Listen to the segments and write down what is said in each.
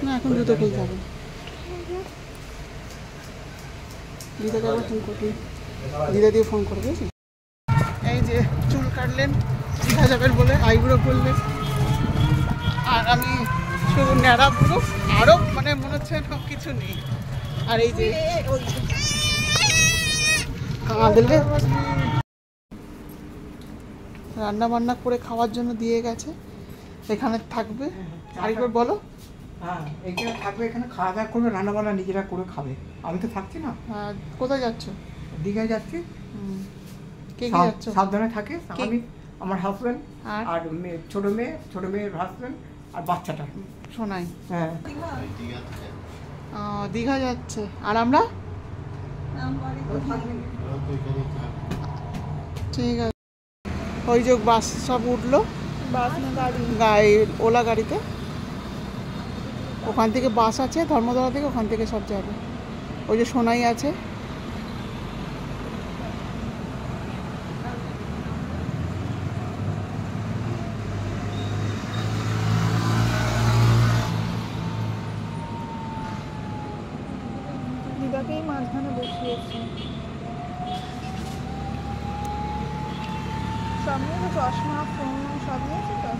না এখন জুতো খুলতে হবে। দিদাকে আবার ফোন করবি, দিদা দিয়ে ফোন করবে। এই যে চুল কাটলেন দীঘা যাবেন বলে, আইব্রো করলেন, আর আমি শুধু ন্যাড়া পুরো, আরও মানে মনে হচ্ছে সব কিছু নেই। আর এই যে রান্না বান্না করে খাওয়ার জন্য দিয়ে গেছে, এখানে থাকবে। আরেকবার বলো। হ্যাঁ, এইখানে থাকবে, এখানে খাওয়া দাওয়া করবে, রান্না বান্না নিজেরা করে খাবে। আমি তো থাকছি না। কোথায় যাচ্ছ? দীঘায় যাচ্ছি। কে কে যাচ্ছ? সাবধানে থাকে। আমি, আমার হাজব্যান্ড আর ছোট মেয়ের হাজব্যান্ড আর বাচ্চাটা শোনাই। হ্যাঁ, দীঘা যাচ্ছে। আর আমরা ঠিক আছে। ওই যে বাস সব উঠলো, গাড়ি ওলা গাড়িতে, ওখান থেকে বাস আছে ধর্মতলা থেকে, ওখান থেকে সব যাবে। ওই যে সোনাই আছে। দিদাকেই মাঝখানে বসিয়েছি। সব নিয়ে তো, চশমা, ফোন সব নিয়েছে তো।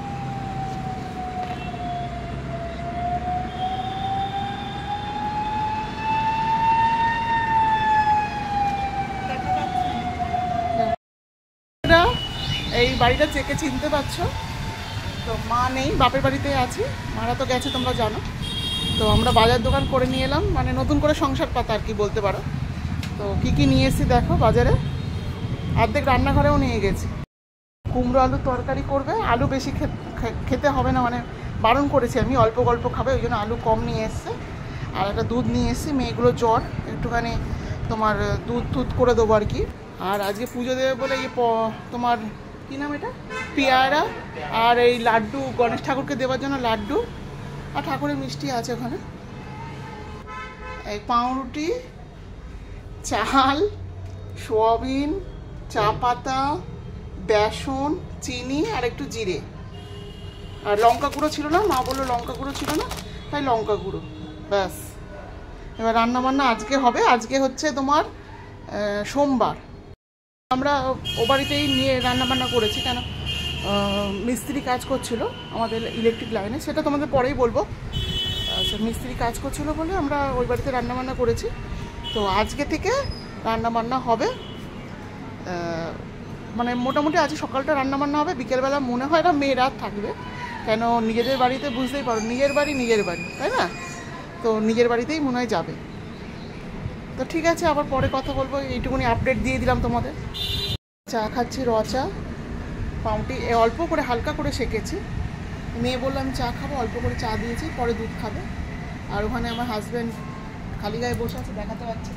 এই বাড়িটা চেকে চিনতে পারছো তো, মা নেই, বাপের বাড়িতে আছি, মারা তো গেছে তোমরা জানো। তো আমরা বাজার দোকান করে নিয়ে এলাম, মানে নতুন করে সংসার পাতা আর কি বলতে পারো। তো কি কি নিয়ে এসেছি দেখো বাজারে, অর্ধেক রান্নাঘরেও নিয়ে গেছি। কুমড়ো আলু তরকারি করবে, আলু বেশি খেতে হবে না, মানে বারণ করেছি আমি, অল্প অল্প খাবে, ওই জন্য আলু কম নিয়ে এসছে। আর একটা দুধ নিয়ে এসেছি, মেয়েগুলো জ্বর, একটুখানি তোমার দুধ করে দেবো আর কি। আর আজকে পুজো দেবে বলে এই তোমার কী নাম এটা, পেয়ারা আর এই লাড্ডু, গণেশ ঠাকুরকে দেওয়ার জন্য লাড্ডু, আর ঠাকুরের মিষ্টি আছে ওখানে। এই পাউরুটি, চাল, সোয়াবিন, চা পাতা, বেসন, চিনি আর একটু জিরে, আর লঙ্কা গুঁড়ো ছিল না, মা বললো লঙ্কা গুঁড়ো ছিল না, তাই লঙ্কা গুঁড়ো, ব্যাস। এবার রান্না বান্না আজকে হবে। আজকে হচ্ছে তোমার সোমবার। আমরা ও বাড়িতেই নিয়ে রান্না বান্না করেছি, কেন মিস্ত্রি কাজ করছিল আমাদের ইলেকট্রিক লাইনে, সেটা তোমাদের পরেই বলবো। মিস্ত্রি কাজ করছিল বলে আমরা ওই বাড়িতে রান্নাবান্না করেছি। তো আজকে থেকে রান্নাবান্না হবে, মানে মোটামুটি আজ সকালটা রান্নাবান্না হবে, বিকেলবেলা মনে হয় না মেয়েরা থাকবে, কেন নিজেদের বাড়িতে বুঝতেই পারো, নিজের বাড়ি তাই না, তো নিজের বাড়িতেই মনে হয় যাবে। তো ঠিক আছে, আবার পরে কথা বলবো, এইটুকুনি আপডেট দিয়ে দিলাম তোমাদের। চা খাচ্ছি, র চা, পাউরুটি অল্প করে হালকা করে সেকেছি। মেয়ে বললাম চা খাবো, অল্প করে চা দিয়েছি, পরে দুধ খাবে। আর ওখানে আমার হাজব্যান্ড খালি গায়ে বসে আছে, দেখাতে পারছে,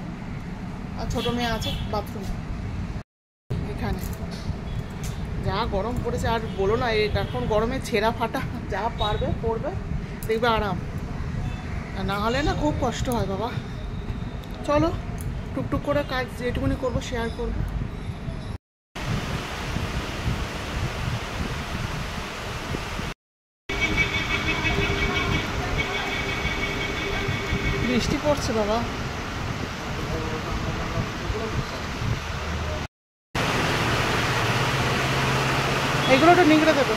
আর ছোটো মেয়ে আছে বাথরুমে। এখানে যা গরম পড়েছে আর বলো না, এখন গরমে ছেঁড়া ফাটা যা পারবে পড়বে, দেখবে আরাম, না হলে না খুব কষ্ট হয় বাবা। চলো টুকটুক করে কাজ যেটুকুনি করবো শেয়ার করবো। বৃষ্টি পড়ছে বাবা। এগুলো তো নিংড়ে দেবে।